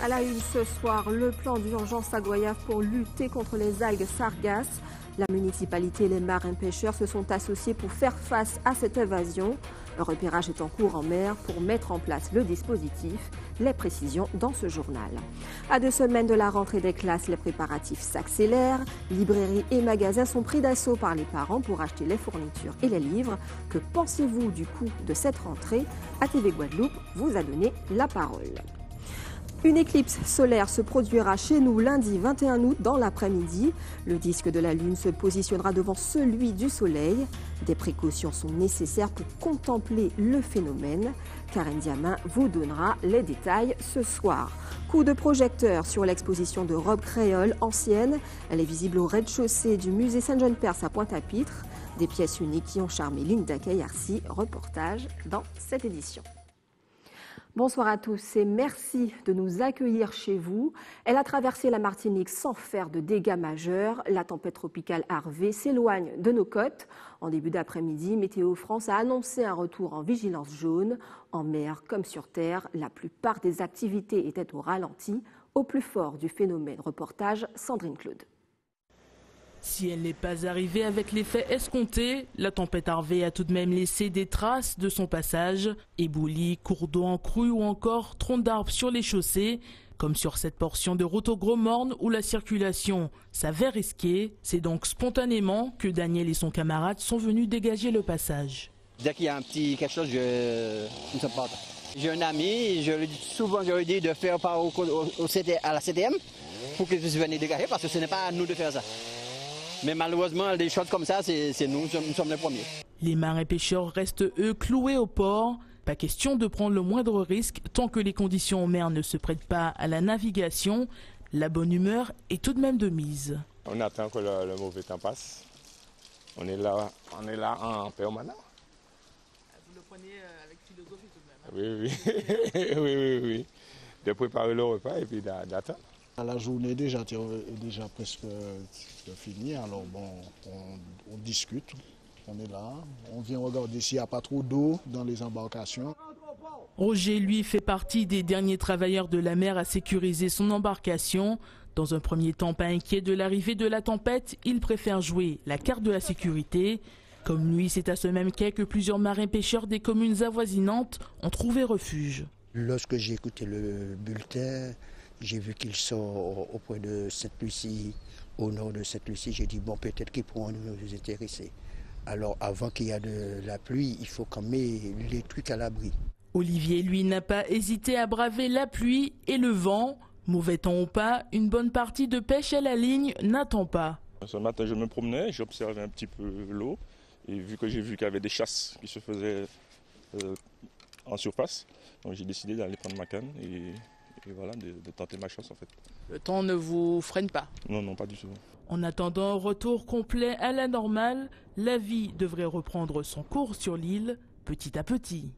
À la une ce soir, le plan d'urgence à Goyave pour lutter contre les algues sargasses. La municipalité et les marins-pêcheurs se sont associés pour faire face à cette évasion. Un repérage est en cours en mer pour mettre en place le dispositif. Les précisions dans ce journal. À 2 semaines de la rentrée des classes, les préparatifs s'accélèrent. Librairies et magasins sont pris d'assaut par les parents pour acheter les fournitures et les livres. Que pensez-vous du coût de cette rentrée? ATV Guadeloupe vous a donné la parole. Une éclipse solaire se produira chez nous lundi 21 août dans l'après-midi. Le disque de la Lune se positionnera devant celui du Soleil. Des précautions sont nécessaires pour contempler le phénomène. Karen Diamin vous donnera les détails ce soir. Coup de projecteur sur l'exposition de robes créoles anciennes. Elle est visible au rez-de-chaussée du musée Saint-Jean-Perse à Pointe-à-Pitre. Des pièces uniques qui ont charmé Linda Kayarsi. Reportage dans cette édition. Bonsoir à tous et merci de nous accueillir chez vous. Elle a traversé la Martinique sans faire de dégâts majeurs. La tempête tropicale Harvey s'éloigne de nos côtes. En début d'après-midi, Météo France a annoncé un retour en vigilance jaune. En mer comme sur terre, la plupart des activités étaient au ralenti. Au plus fort du phénomène, reportage Sandrine Claude. Si elle n'est pas arrivée avec l'effet escompté, la tempête Harvey a tout de même laissé des traces de son passage. Éboulis, cours d'eau en crue ou encore troncs d'arbres sur les chaussées. Comme sur cette portion de route au Gros-Morne où la circulation s'avère risquée. C'est donc spontanément que Daniel et son camarade sont venus dégager le passage. Dès qu'il y a un petit quelque chose, je ne sais pas. J'ai un ami, souvent je lui dis de faire part à la CDM pour qu'ils puissent venir dégager parce que ce n'est pas à nous de faire ça. Mais malheureusement, des choses comme ça, c'est nous sommes les premiers. Les marins-pêcheurs restent, eux, cloués au port. Pas question de prendre le moindre risque tant que les conditions en mer ne se prêtent pas à la navigation. La bonne humeur est tout de même de mise. On attend que le mauvais temps passe. On est là en permanence. Vous le prenez avec philosophie tout de même, hein? Oui. De préparer le repas et puis d'attendre. La journée est déjà presque finie, alors bon, on discute, on est là, on vient regarder s'il n'y a pas trop d'eau dans les embarcations. Roger, lui, fait partie des derniers travailleurs de la mer à sécuriser son embarcation. Dans un premier temps, pas inquiet de l'arrivée de la tempête, il préfère jouer la carte de la sécurité. Comme lui, c'est à ce même quai que plusieurs marins-pêcheurs des communes avoisinantes ont trouvé refuge. Lorsque j'ai écouté le bulletin, j'ai vu qu'il sort auprès de Sainte-Lucie, au nord de Sainte-Lucie. J'ai dit, bon, peut-être qu'ils pourront nous intéresser. Alors, avant qu'il y ait de la pluie, il faut qu'on mette les trucs à l'abri. Olivier, lui, n'a pas hésité à braver la pluie et le vent. Mauvais temps ou pas, une bonne partie de pêche à la ligne n'attend pas. Ce matin, je me promenais, j'observais un petit peu l'eau. Et j'ai vu qu'il y avait des chasses qui se faisaient en surface, donc j'ai décidé d'aller prendre ma canne et voilà, de tenter ma chance en fait. Le temps ne vous freine pas? Non, pas du tout. En attendant un retour complet à la normale, la vie devrait reprendre son cours sur l'île petit à petit.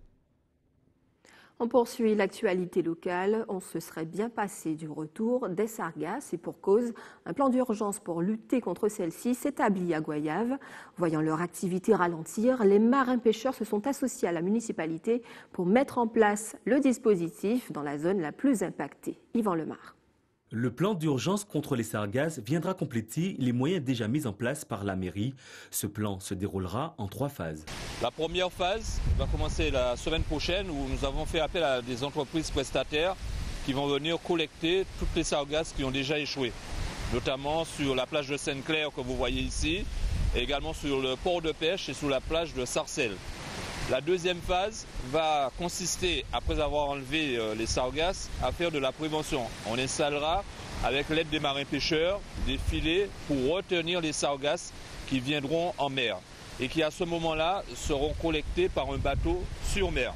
On poursuit l'actualité locale. On se serait bien passé du retour des sargasses et pour cause, un plan d'urgence pour lutter contre celles-ci s'établit à Goyave. Voyant leur activité ralentir, les marins-pêcheurs se sont associés à la municipalité pour mettre en place le dispositif dans la zone la plus impactée. Yvan Lemar. Le plan d'urgence contre les sargasses viendra compléter les moyens déjà mis en place par la mairie. Ce plan se déroulera en 3 phases. La première phase va commencer la semaine prochaine où nous avons fait appel à des entreprises prestataires qui vont venir collecter toutes les sargasses qui ont déjà échoué, notamment sur la plage de Sainte-Claire que vous voyez ici, et également sur le port de pêche et sur la plage de Sarcelles. La deuxième phase va consister, après avoir enlevé les sargasses, à faire de la prévention. On installera, avec l'aide des marins-pêcheurs, des filets pour retenir les sargasses qui viendront en mer et qui, à ce moment-là, seront collectés par un bateau sur mer.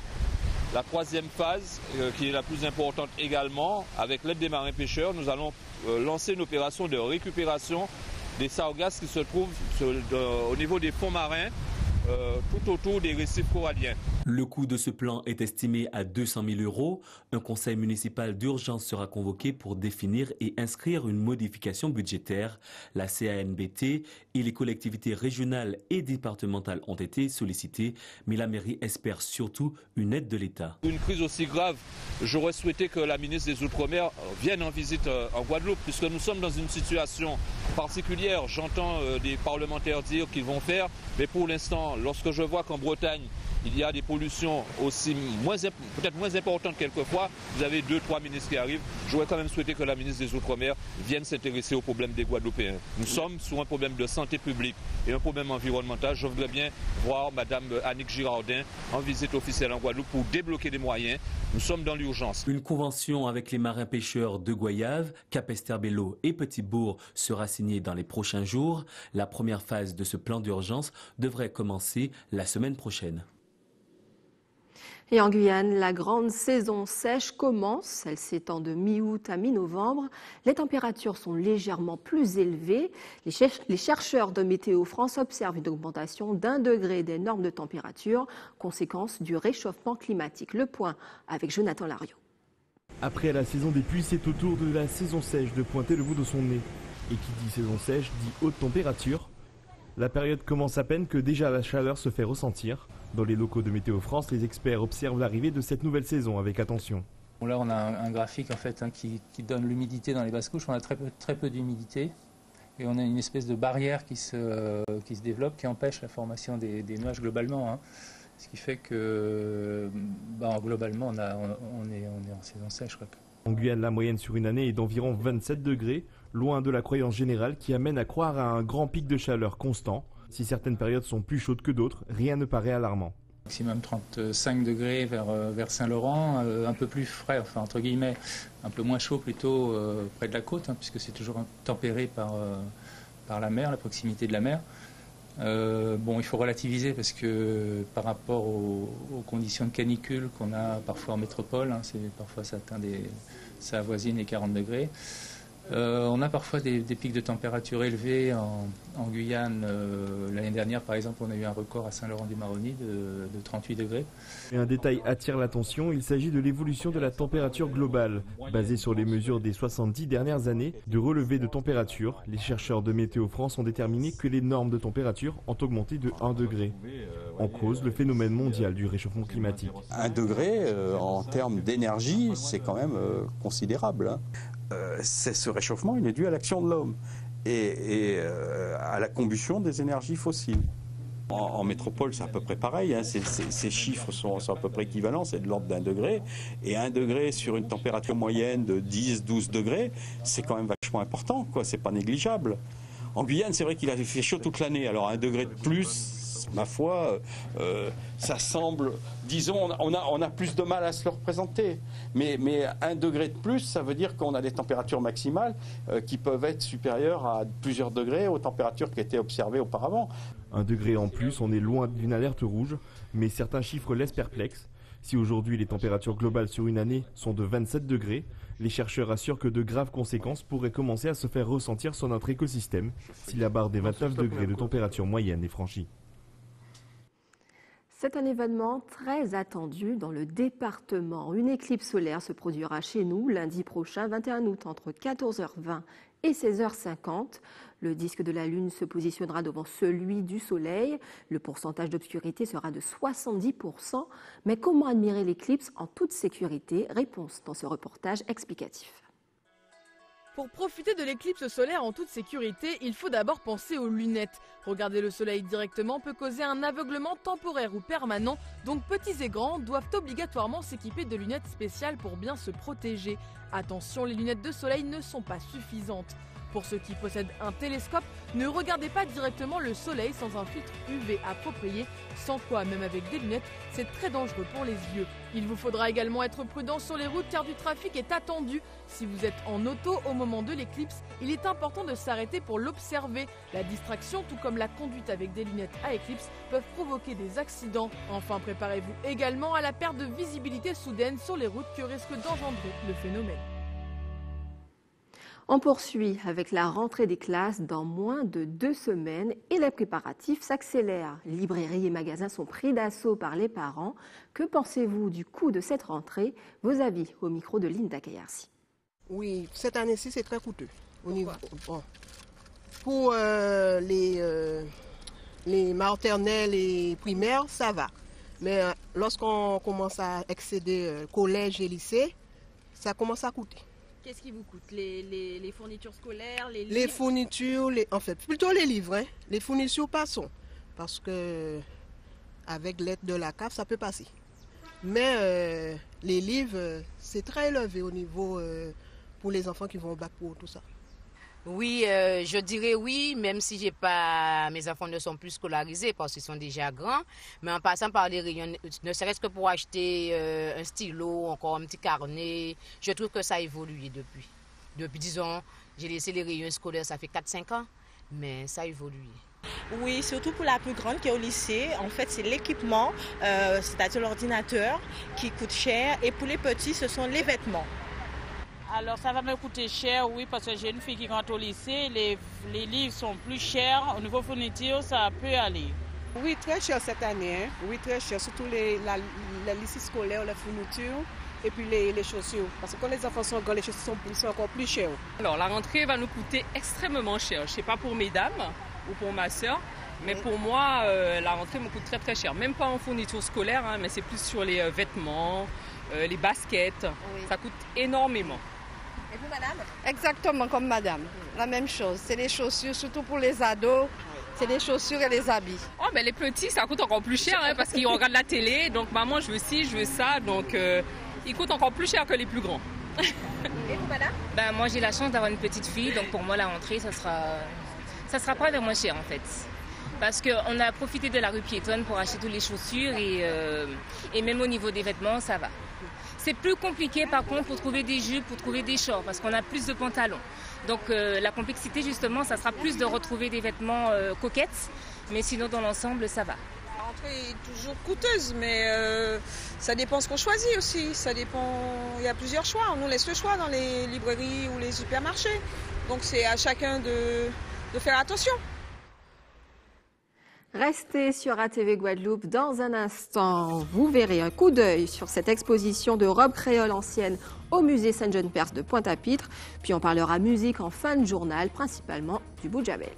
La troisième phase, qui est la plus importante également, avec l'aide des marins-pêcheurs, nous allons lancer une opération de récupération des sargasses qui se trouvent au niveau des fonds marins tout autour des récifs coralliens. Le coût de ce plan est estimé à 200 000 €. Un conseil municipal d'urgence sera convoqué pour définir et inscrire une modification budgétaire. La CANBT et les collectivités régionales et départementales ont été sollicitées, mais la mairie espère surtout une aide de l'État. Une crise aussi grave, j'aurais souhaité que la ministre des Outre-mer vienne en visite en Guadeloupe, puisque nous sommes dans une situation particulière. J'entends des parlementaires dire qu'ils vont faire, mais pour l'instant, lorsque je vois qu'en Bretagne, il y a des pollutions aussi peut-être moins importantes quelquefois, vous avez 2-3 ministres qui arrivent, j'aurais quand même souhaité que la ministre des Outre-mer vienne s'intéresser aux problèmes des Guadeloupéens. Nous sommes sur un problème de santé publique et un problème environnemental. Je voudrais bien voir Mme Annick Girardin en visite officielle en Guadeloupe pour débloquer des moyens. Nous sommes dans l'urgence. Une convention avec les marins-pêcheurs de Goyave, Cap-Esterbello et Petit-Bourg sera signée dans les prochains jours. La première phase de ce plan d'urgence devrait commencer la semaine prochaine. Et en Guyane, la grande saison sèche commence. Elle s'étend de mi-août à mi-novembre. Les températures sont légèrement plus élevées. Les chercheurs de Météo France observent une augmentation d'1 degré des normes de température, conséquence du réchauffement climatique. Le point avec Jonathan Lariot. Après la saison des pluies, c'est au tour de la saison sèche de pointer le bout de son nez. Et qui dit saison sèche dit haute température. La période commence à peine que déjà la chaleur se fait ressentir. Dans les locaux de Météo France, les experts observent l'arrivée de cette nouvelle saison avec attention. Bon, là, on a un graphique en fait, qui donne l'humidité dans les basses couches. On a très peu d'humidité et on a une espèce de barrière qui se développe, qui empêche la formation des nuages globalement. Ce qui fait que globalement, on est en saison sèche. En Guyane, la moyenne sur une année est d'environ 27 degrés, loin de la croyance générale qui amène à croire à un grand pic de chaleur constant. Si certaines périodes sont plus chaudes que d'autres, rien ne paraît alarmant. Maximum 35 degrés vers Saint-Laurent, un peu plus frais, enfin entre guillemets, un peu moins chaud plutôt près de la côte, puisque c'est toujours tempéré par la mer, la proximité de la mer. Il faut relativiser parce que par rapport aux conditions de canicule qu'on a parfois en métropole, parfois ça avoisine les 40 degrés. On a parfois des pics de température élevés en Guyane. L'année dernière, par exemple, on a eu un record à Saint-Laurent-du-Maroni de 38 degrés. Et un détail attire l'attention, il s'agit de l'évolution de la température globale. Basée sur les mesures des 70 dernières années de relevé de température, les chercheurs de Météo France ont déterminé que les normes de température ont augmenté de 1 degré. En cause, le phénomène mondial du réchauffement climatique. 1 degré, en termes d'énergie, c'est quand même considérable. Ce réchauffement, il est dû à l'action de l'homme et à la combustion des énergies fossiles. En métropole, c'est à peu près pareil. Ces chiffres sont à peu près équivalents, c'est de l'ordre d'1 degré. Et 1 degré sur une température moyenne de 10-12 degrés, c'est quand même vachement important, c'est pas négligeable. En Guyane, c'est vrai qu'il a fait chaud toute l'année. Alors 1 degré de plus, ma foi, ça semble, disons, on a plus de mal à se le représenter. Mais 1 degré de plus, ça veut dire qu'on a des températures maximales qui peuvent être supérieures à plusieurs degrés aux températures qui étaient observées auparavant. 1 degré en plus, on est loin d'une alerte rouge, mais certains chiffres laissent perplexes. Si aujourd'hui les températures globales sur une année sont de 27 degrés, les chercheurs assurent que de graves conséquences pourraient commencer à se faire ressentir sur notre écosystème si la barre des 29 degrés de température moyenne est franchie. C'est un événement très attendu dans le département. Une éclipse solaire se produira chez nous lundi prochain, 21 août, entre 14h20 et 16h50. Le disque de la Lune se positionnera devant celui du Soleil. Le pourcentage d'obscurité sera de 70%. Mais comment admirer l'éclipse en toute sécurité? Réponse dans ce reportage explicatif. Pour profiter de l'éclipse solaire en toute sécurité, il faut d'abord penser aux lunettes. Regarder le soleil directement peut causer un aveuglement temporaire ou permanent, donc petits et grands doivent obligatoirement s'équiper de lunettes spéciales pour bien se protéger. Attention, les lunettes de soleil ne sont pas suffisantes. Pour ceux qui possèdent un télescope, ne regardez pas directement le soleil sans un filtre UV approprié, sans quoi, même avec des lunettes, c'est très dangereux pour les yeux. Il vous faudra également être prudent sur les routes car du trafic est attendu. Si vous êtes en auto au moment de l'éclipse, il est important de s'arrêter pour l'observer. La distraction, tout comme la conduite avec des lunettes à éclipse, peuvent provoquer des accidents. Enfin, préparez-vous également à la perte de visibilité soudaine sur les routes que risque d'engendrer le phénomène. On poursuit avec la rentrée des classes dans moins de 2 semaines et les préparatifs s'accélèrent. Librairies et magasins sont pris d'assaut par les parents. Que pensez-vous du coût de cette rentrée? Vos avis au micro de Linda Kayarsi. Oui, cette année-ci, c'est très coûteux. Pour les maternelles et primaires, ça va. Mais lorsqu'on commence à excéder collège et lycée, ça commence à coûter. Qu'est-ce qui vous coûte? Les fournitures scolaires, les livres? Les fournitures, en fait, plutôt les livres. Hein. Les fournitures passons. Parce que avec l'aide de la CAF, ça peut passer. Mais les livres, c'est très élevé au niveau pour les enfants qui vont au bac pro, tout ça. Oui, je dirais oui, même si mes enfants ne sont plus scolarisés parce qu'ils sont déjà grands. Mais en passant par les rayons, ne serait-ce que pour acheter un stylo, encore un petit carnet, je trouve que ça a évolué depuis. Depuis 10 ans, j'ai laissé les rayons scolaires, ça fait 4-5 ans, mais ça a évolué. Oui, surtout pour la plus grande qui est au lycée. En fait, c'est l'équipement, c'est-à-dire l'ordinateur qui coûte cher. Et pour les petits, ce sont les vêtements. Alors ça va me coûter cher, oui, parce que j'ai une fille qui rentre au lycée, les livres sont plus chers, au niveau fourniture, ça peut aller. Oui, très cher cette année, hein. Oui, très cher, surtout les lycées scolaires, les fournitures et puis les chaussures. Parce que quand les enfants sont grands, les chaussures sont encore plus chères. Alors la rentrée va nous coûter extrêmement cher, je ne sais pas pour mesdames ou pour ma soeur, mais pour moi, la rentrée me coûte très très cher. Même pas en fourniture scolaire, hein, mais c'est plus sur les vêtements, les baskets, ça coûte énormément. Et vous, madame? Exactement comme madame, la même chose. C'est les chaussures, surtout pour les ados, c'est les chaussures et les habits. Oh, ben les petits, ça coûte encore plus cher hein, parce qu'ils regardent la télé, donc maman, je veux ci, je veux ça, donc ils coûtent encore plus cher que les plus grands. Et vous, madame? Ben, moi, j'ai la chance d'avoir une petite fille, donc pour moi, la rentrée, ça sera pas vraiment cher en fait. Parce qu'on a profité de la rue piétonne pour acheter toutes les chaussures et même au niveau des vêtements, ça va. C'est plus compliqué par contre pour trouver des jupes, pour trouver des shorts, parce qu'on a plus de pantalons. Donc la complexité justement, ça sera plus de retrouver des vêtements coquettes, mais sinon dans l'ensemble, ça va. La rentrée est toujours coûteuse, mais ça dépend ce qu'on choisit aussi. Ça dépend, il y a plusieurs choix, on nous laisse le choix dans les librairies ou les supermarchés. Donc c'est à chacun de faire attention. Restez sur ATV Guadeloupe dans un instant. Vous verrez un coup d'œil sur cette exposition de robes créoles anciennes au musée Saint-Jean-Perse de Pointe-à-Pitre. Puis on parlera musique en fin de journal, principalement du Boudjabel.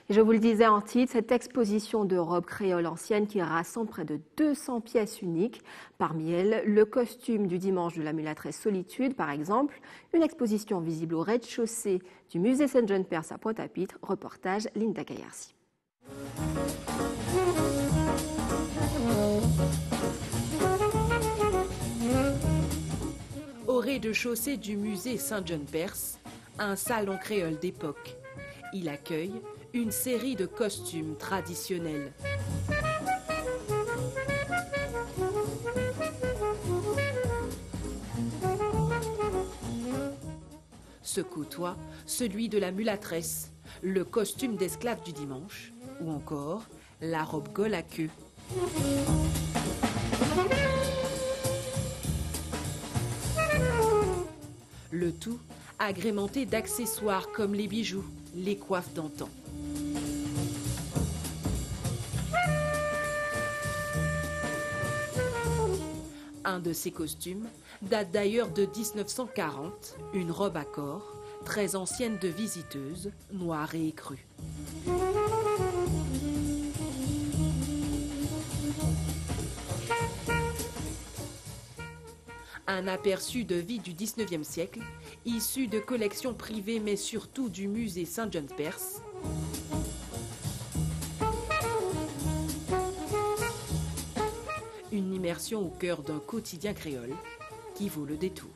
Et je vous le disais en titre, cette exposition de robes créoles anciennes qui rassemble près de 200 pièces uniques. Parmi elles, le costume du dimanche de la mulâtresse Solitude, par exemple. Une exposition visible au rez-de-chaussée du musée Saint-Jean-Perse à Pointe-à-Pitre. Reportage Linda Kayarsi. Au rez-de-chaussée du musée Saint-Jean-Perse, un salon créole d'époque. Il accueille une série de costumes traditionnels. Se côtoie celui de la mulâtresse, le costume d'esclave du dimanche, ou encore la robe Gaulle à queue. Le tout agrémenté d'accessoires comme les bijoux, les coiffes d'antan. Un de ces costumes date d'ailleurs de 1940, une robe à corps, très ancienne de visiteuse, noire et écrue. Un aperçu de vie du 19e siècle, issu de collections privées mais surtout du musée Saint-Jean-Perse. Une immersion au cœur d'un quotidien créole qui vaut le détour.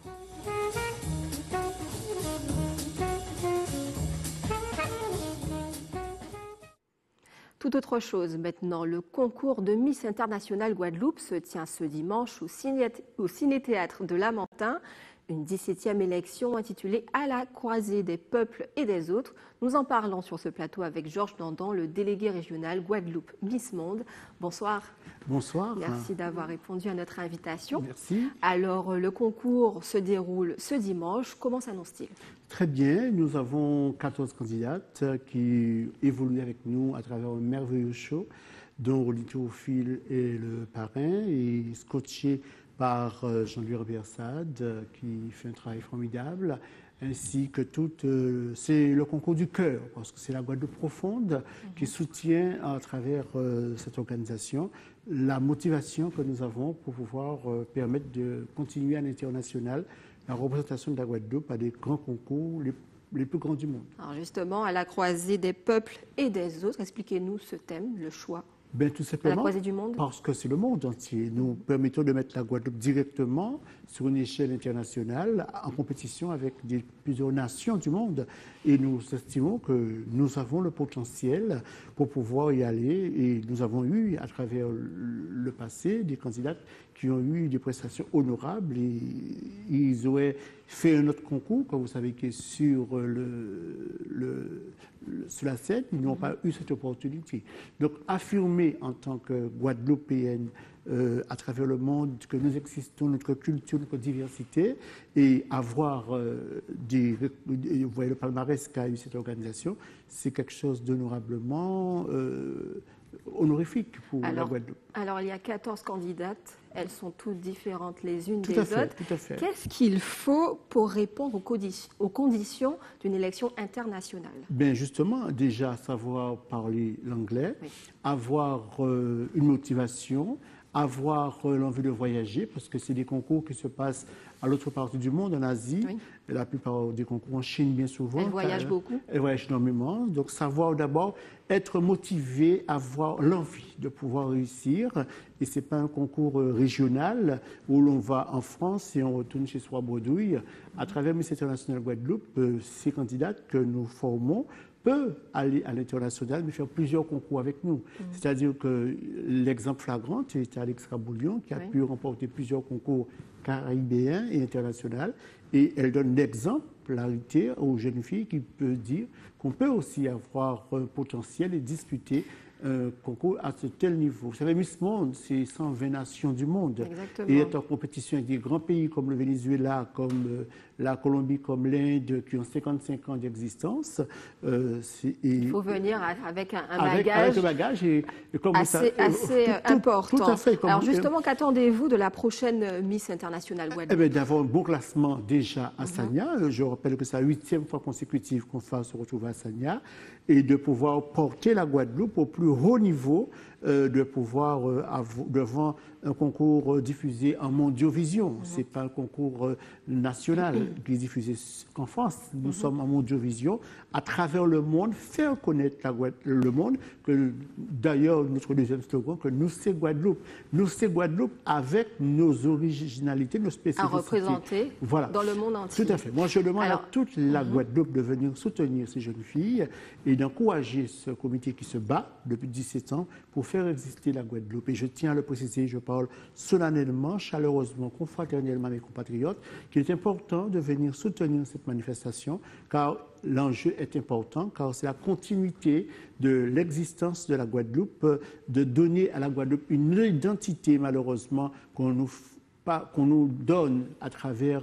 Tout autre chose maintenant, le concours de Miss International Guadeloupe se tient ce dimanche au Ciné-Théâtre de Lamentin. Une 17e élection intitulée « À la croisée des peuples et des autres ». Nous en parlons sur ce plateau avec Georges Dandan, le délégué régional Guadeloupe Miss Monde. Bonsoir. Bonsoir. Merci d'avoir répondu à notre invitation. Merci. Alors, le concours se déroule ce dimanche. Comment s'annonce-t-il? Très bien. Nous avons 14 candidates qui évoluent avec nous à travers un merveilleux show, dont Rolly Théophile est le parrain et scotché par Jean-Louis Robert-Sade, qui fait un travail formidable, ainsi que c'est le concours du cœur, parce que c'est la Guadeloupe profonde qui soutient à travers cette organisation la motivation que nous avons pour pouvoir permettre de continuer à l'international la représentation de la Guadeloupe à des grands concours, les plus grands du monde. Alors justement, à la croisée des peuples et des autres, expliquez-nous ce thème, le choix. Ben, tout simplement, à la croisée du monde. Parce que c'est le monde entier. Nous permettons de mettre la Guadeloupe directement sur une échelle internationale en compétition avec plusieurs nations du monde. Et nous estimons que nous avons le potentiel pour pouvoir y aller. Et nous avons eu, à travers le passé, des candidats qui ont eu des prestations honorables. Et ils auraient fait un autre concours, comme vous savez, qui est sur sur la scène, ils n'ont pas eu cette opportunité. Donc, affirmer en tant que Guadeloupéenne à travers le monde que nous existons, notre culture, notre diversité, et avoir vous voyez le palmarès qu'a eu cette organisation, c'est quelque chose d'honorablement honorifique pour la Guadeloupe. Alors, il y a 14 candidates. Elles sont toutes différentes les unes des autres. Tout à fait. Qu'est-ce qu'il faut pour répondre aux conditions d'une élection internationale? Bien, justement, déjà savoir parler l'anglais, avoir une motivation, avoir l'envie de voyager, parce que c'est des concours qui se passent à l'autre partie du monde, en Asie. Oui. La plupart des concours en Chine, bien souvent. Elle voyage beaucoup. Elle voyage énormément. Donc, savoir d'abord être motivé, avoir l'envie de pouvoir réussir. Et ce n'est pas un concours régional où l'on va en France et on retourne chez soi bredouille. À travers Miss International Guadeloupe, ces candidates que nous formons peut aller à l'international, mais faire plusieurs concours avec nous. C'est-à-dire que l'exemple flagrant est Alex Raboulion, qui a pu remporter plusieurs concours caribéens et internationaux. Et elle donne l'exemplarité aux jeunes filles qui peut dire qu'on peut aussi avoir un potentiel et disputer un concours à ce tel niveau. Vous savez, Miss Monde, c'est 120 nations du monde. Exactement. Et être en compétition avec des grands pays comme le Venezuela, comme la Colombie, comme l'Inde, qui ont 55 ans d'existence. Il faut venir avec un bagage, assez important. Tout à fait. Alors justement, qu'attendez-vous de la prochaine Miss Internationale Guadeloupe? D'avoir un bon classement déjà à Sagna. Je rappelle que c'est la 8e fois consécutive qu'on se retrouve à Sagna. Et de pouvoir porter la Guadeloupe au plus haut niveau, de pouvoir devant un concours diffusé en Mondiovision. Ce n'est pas un concours national qui est diffusé qu'en France. Nous sommes en Mondiovision. À travers le monde, faire connaître le monde, que d'ailleurs, notre deuxième slogan, que nous, c'est Guadeloupe. Nous, c'est Guadeloupe avec nos originalités, nos spécificités. À représenter dans le monde entier. Tout à fait. Moi, je demande à toute la Guadeloupe de venir soutenir ces jeunes filles et d'encourager ce comité qui se bat depuis 17 ans pour faire exister la Guadeloupe. Et je tiens à le préciser, je parle solennellement, chaleureusement, confraternellement à mes compatriotes, qu'il est important de venir soutenir cette manifestation, car l'enjeu est important, car c'est la continuité de l'existence de la Guadeloupe, de donner à la Guadeloupe une identité, malheureusement, qu'on nous donne à travers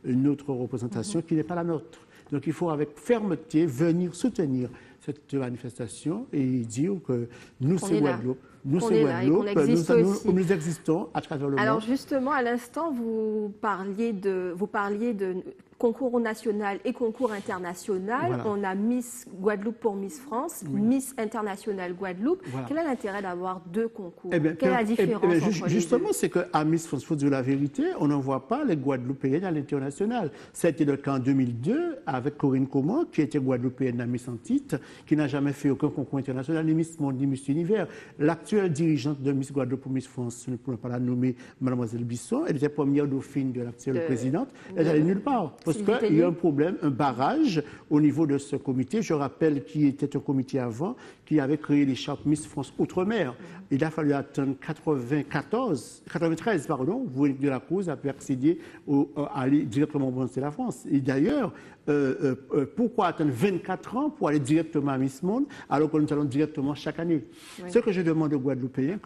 une autre représentation qui n'est pas la nôtre. Donc il faut avec fermeté venir soutenir cette manifestation et dire que nous, c'est Guadeloupe. Nous, c'est Guadeloupe. Nous existons à travers le monde. Alors justement, à l'instant, vous parliez de concours national et concours international. Voilà. On a Miss Guadeloupe pour Miss France, Miss International Guadeloupe. Voilà. Quel est l'intérêt d'avoir deux concours? Quelle est la différence entre les deux? Justement, c'est qu'à Miss France, il faut dire la vérité, on n'en voit pas les Guadeloupéennes à l'international. Ça a été le cas en 2002 avec Corinne Coman, qui était Guadeloupéenne à Miss en titre, qui n'a jamais fait aucun concours international, ni Miss Monde, ni Miss Univers. L'actuelle dirigeante de Miss Guadeloupe pour Miss France, je ne pourrais pas la nommer, Mademoiselle Bisson, elle était première dauphine de l'actuelle présidente, elle n'allait nulle part. parce qu'il y a un problème, un barrage au niveau de ce comité. Je rappelle qu'il était un comité avant qui avait créé l'écharpe Miss France Outre-mer. Il a fallu attendre 93, Véronique Delacour a pu accéder à aller directement au Miss de la France. Et d'ailleurs, pourquoi attendre 24 ans pour aller directement à Miss Monde alors que nous allons directement chaque année? Oui. Ce que je demande aux Guadeloupéens,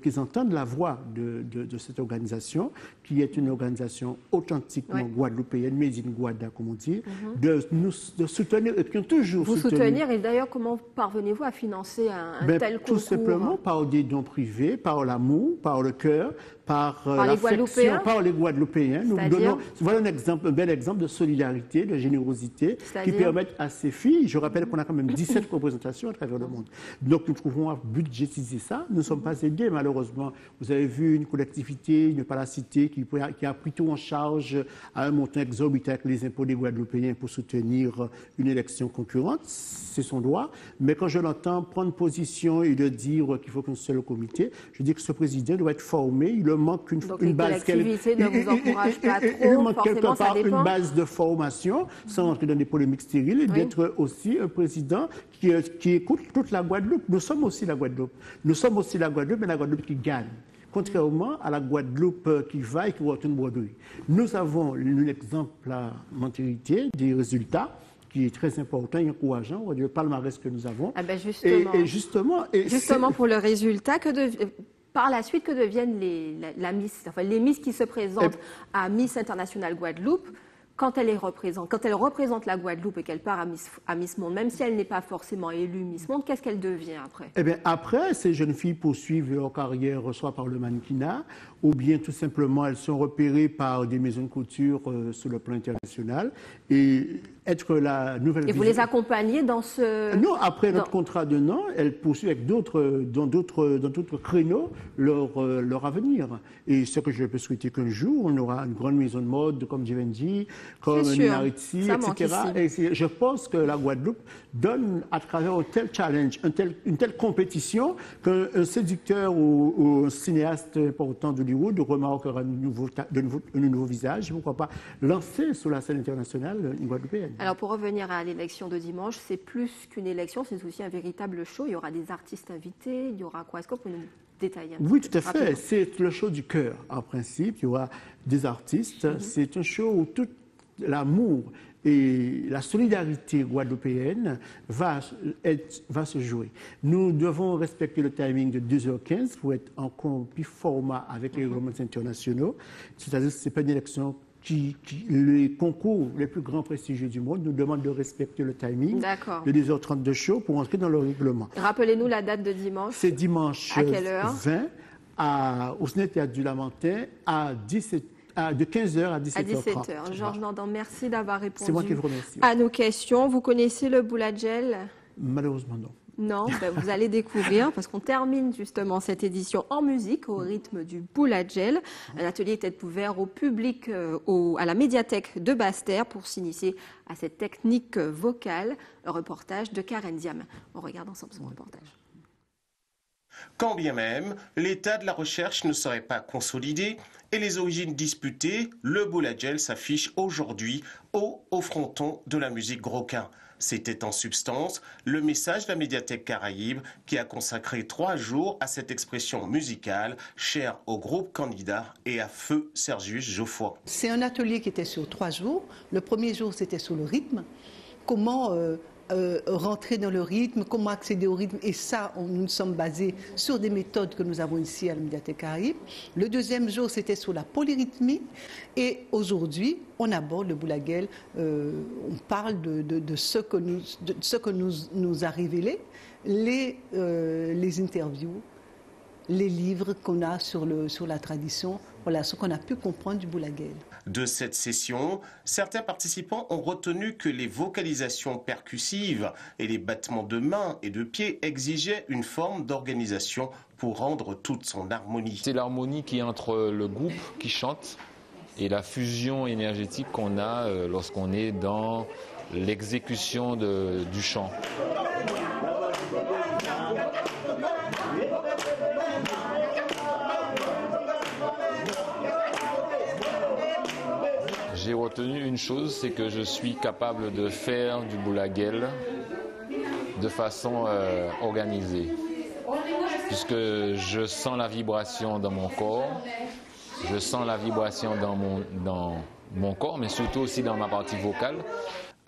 qu'ils entendent la voix de cette organisation, qui est une organisation authentiquement guadeloupéenne, made in Guada, comme on dit, de soutenir, et qui ont toujours soutenu. Vous soutenir, et d'ailleurs, comment parvenez-vous à financer un tel concours? Tout simplement par des dons privés, par l'amour, par le cœur, par l'affection, par les Guadeloupéens. Nous donnons, voilà un bel exemple de solidarité, de générosité qui permettent à ces filles, je rappelle qu'on a quand même 17 représentations à travers le monde. Donc nous trouvons à budgétiser ça. Nous ne sommes pas aidés malheureusement. Vous avez vu une collectivité, ne pas la citer, qui a pris tout en charge à un montant exorbitant avec les impôts des Guadeloupéens pour soutenir une élection concurrente. C'est son droit. Mais quand je l'entends prendre position et de dire qu'il faut qu'un seul comité, je dis que ce président doit être formé. Il manque une base. Ne vous encourage pas trop, il manque quelque part une base de formation, sans entrer dans des polémiques stériles, et d'être aussi un président qui écoute toute la Guadeloupe. Nous sommes aussi la Guadeloupe. Nous sommes aussi la Guadeloupe, mais la Guadeloupe qui gagne. Contrairement à la Guadeloupe qui va et qui retourne broderie. Nous avons une exemplarité des résultats qui est très important et encourageant, le palmarès que nous avons. Ah ben justement, justement pour le résultat, par la suite, que deviennent les Miss qui se présentent à Miss International Guadeloupe quand elle représente la Guadeloupe et qu'elle part à Miss Monde, même si elle n'est pas forcément élue Miss Monde, qu'est-ce qu'elle devient après? Eh bien, après, ces jeunes filles poursuivent leur carrière soit par le mannequinat, ou bien tout simplement elles sont repérées par des maisons de couture sur le plan international et être la nouvelle... Et vous les accompagnez dans ce... Non, après notre contrat de nom, elles poursuivent avec dans d'autres créneaux leur avenir. Et ce que je peux souhaiter qu'un jour, on aura une grande maison de mode comme Givenchy, comme Nariti, etc. Et je pense que la Guadeloupe donne à travers un tel challenge, une telle compétition, qu'un séducteur ou un cinéaste important d'Hollywood remarquera un nouveau visage, pourquoi pas lancer sur la scène internationale une Guadeloupéenne. Alors pour revenir à l'élection de dimanche, c'est plus qu'une élection, c'est aussi un véritable show. Il y aura des artistes invités, il y aura quoi? Est-ce que vous pouvez nous détailler un Oui, tout à fait. C'est le show du cœur, en principe. Il y aura des artistes. C'est un show où tout l'amour et la solidarité guadeloupéenne va se jouer. Nous devons respecter le timing de 2h15 pour être en format avec les règlements internationaux. C'est-à-dire que ce n'est pas une élection les concours les plus grands prestigieux du monde nous demandent de respecter le timing de 2h30 de show pour entrer dans le règlement. Rappelez-nous la date de dimanche. C'est dimanche à quelle heure? 20 au Ciné Théâtre du Lamentin de 15h à 17h30. À 17h. Georges Nandan, merci d'avoir répondu C'est moi qui vous remercie. À nos questions. Vous connaissez le Boulagel? Malheureusement non. Non, vous allez découvrir parce qu'on termine justement cette édition en musique au rythme du Boulagel. Un atelier était ouvert au public à la médiathèque de Basse-Terre pour s'initier à cette technique vocale. Un reportage de Karen Diam. On regarde ensemble son reportage. Quand bien même l'état de la recherche ne serait pas consolidé et les origines disputées, le Boulagel s'affiche aujourd'hui au fronton de la musique Groquin. C'était en substance le message de la médiathèque Caraïbe qui a consacré 3 jours à cette expression musicale chère au groupe candidat et à feu Sergius Geoffroy. C'est un atelier qui était sur 3 jours. Le premier jour, c'était sur le rythme. Comment rentrer dans le rythme, comment accéder au rythme. Et ça, nous sommes basés sur des méthodes que nous avons ici à la médiathèque Caraïbe. Le deuxième jour, c'était sur la polyrythmie. Et aujourd'hui, on aborde le boulagel. On parle de ce que nous a révélé, les interviews, les livres qu'on a sur la tradition. Voilà ce qu'on a pu comprendre du boulagel. De cette session, certains participants ont retenu que les vocalisations percussives et les battements de mains et de pieds exigeaient une forme d'organisation pour rendre toute son harmonie. C'est l'harmonie qui est entre le groupe qui chante et la fusion énergétique qu'on a lorsqu'on est dans l'exécution du chant. J'ai retenu une chose, c'est que je suis capable de faire du boulagel de façon organisée. Puisque je sens la vibration dans mon corps, je sens la vibration dans mon corps, mais surtout aussi dans ma partie vocale.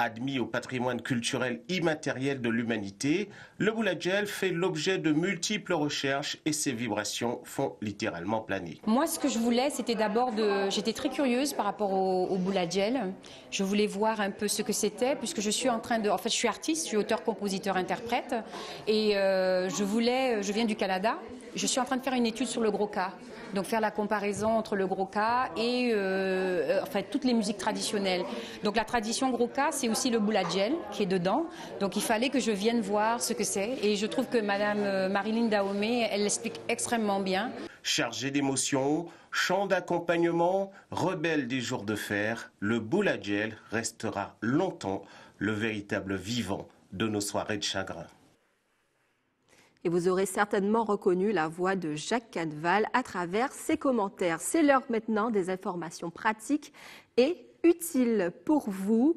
Admis au patrimoine culturel immatériel de l'humanité, le boulagel fait l'objet de multiples recherches et ses vibrations font littéralement planer. Moi, ce que je voulais, c'était d'abord j'étais très curieuse par rapport au boulagel. Je voulais voir un peu ce que c'était, puisque je suis en fait, je suis artiste, je suis auteur, compositeur, interprète, et je viens du Canada. Je suis en train de faire une étude sur le Gros-Ka. Donc faire la comparaison entre le Gros-Ka et toutes les musiques traditionnelles. Donc la tradition Gros-Ka, c'est aussi le boulagel qui est dedans. Donc il fallait que je vienne voir ce que c'est. Et je trouve que Madame Marilyn Dahomey, elle l'explique extrêmement bien. Chargé d'émotions, chant d'accompagnement, rebelle des jours de fer, le boulagel restera longtemps le véritable vivant de nos soirées de chagrin. Et vous aurez certainement reconnu la voix de Jacques Cadval à travers ses commentaires. C'est l'heure maintenant des informations pratiques et utiles pour vous.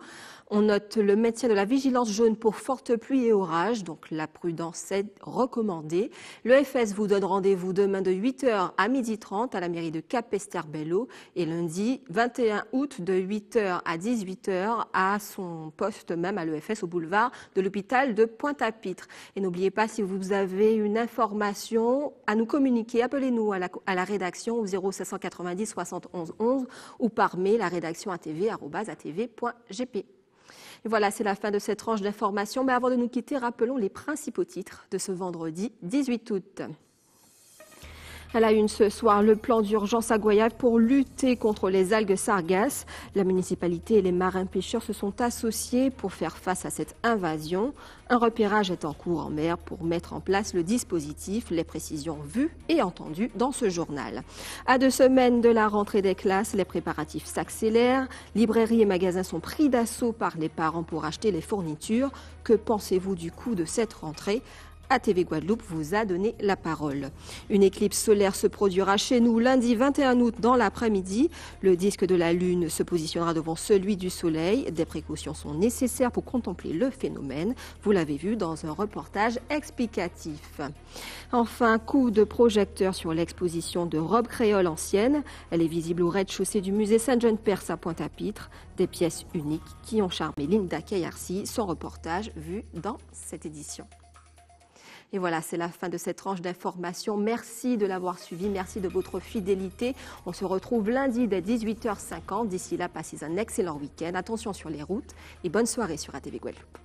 On note le maintien de la vigilance jaune pour fortes pluies et orages, donc la prudence est recommandée. L'EFS vous donne rendez-vous demain de 8h à 12h30 à la mairie de Capesterre-Belle-Eau et lundi 21 août de 8h à 18h à son poste même à l'EFS au boulevard de l'hôpital de Pointe-à-Pitre. Et n'oubliez pas, si vous avez une information à nous communiquer, appelez-nous à la rédaction au 0790 71 11 ou par mail à rédaction@atv.gp. Et voilà, c'est la fin de cette tranche d'information. Mais avant de nous quitter, rappelons les principaux titres de ce vendredi 18 août. À la une ce soir, le plan d'urgence à Goyave pour lutter contre les algues sargasses. La municipalité et les marins-pêcheurs se sont associés pour faire face à cette invasion. Un repérage est en cours en mer pour mettre en place le dispositif. Les précisions vues et entendues dans ce journal. À 2 semaines de la rentrée des classes, les préparatifs s'accélèrent. Librairies et magasins sont pris d'assaut par les parents pour acheter les fournitures. Que pensez-vous du coût de cette rentrée ? ATV Guadeloupe vous a donné la parole. Une éclipse solaire se produira chez nous lundi 21 août dans l'après-midi. Le disque de la Lune se positionnera devant celui du Soleil. Des précautions sont nécessaires pour contempler le phénomène. Vous l'avez vu dans un reportage explicatif. Enfin, coup de projecteur sur l'exposition de robes créoles anciennes. Elle est visible au rez-de-chaussée du musée Saint-Jean-Perse à Pointe-à-Pitre. Des pièces uniques qui ont charmé Linda Kayarsi. Son reportage vu dans cette édition. Et voilà, c'est la fin de cette tranche d'information. Merci de l'avoir suivi, merci de votre fidélité. On se retrouve lundi dès 18h50. D'ici là, passez un excellent week-end. Attention sur les routes et bonne soirée sur ATV Guadeloupe.